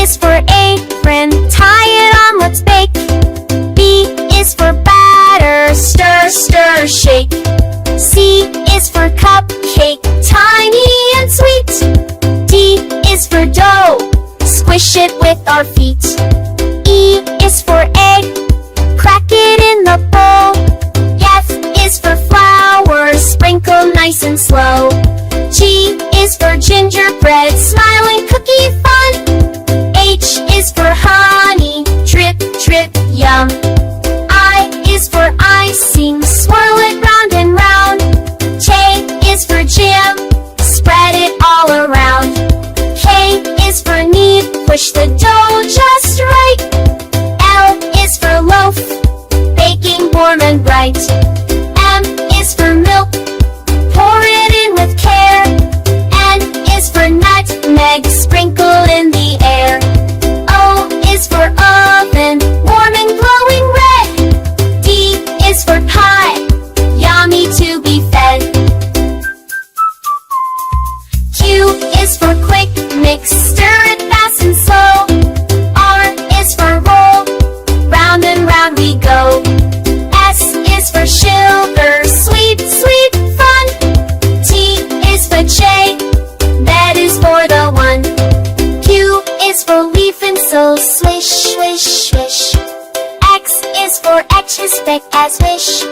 is for apron, tie it on, let's bake. B is for batter, stir, stir, shake. C is for cupcake, tiny and sweet. D is for dough, squish it with our feet. E is for egg, crack it in the bowl. F is for flour, sprinkle nice and slow. G is for gingerbread, smiling cookie fun. H is for honey, drip, drip, yum. I is for icing, swirl it round and round. J is for jam, spread it all around. K is for knead, push the dough just right. L is for loaf, baking warm and bright. M is for milk, pour it in with care. N is for nutmeg, sprinkle in the air. O is for oven, warm and glowing red. D is for pie, yummy to be fed. Q is for quick mix, stir it fast and slow. R is for roll, round and round we go. S is for sugar, sweet, sweet fun. T is for J, that is for the one. Q is for leaf and so swish, swish, swish. X is for etch as thick as wish,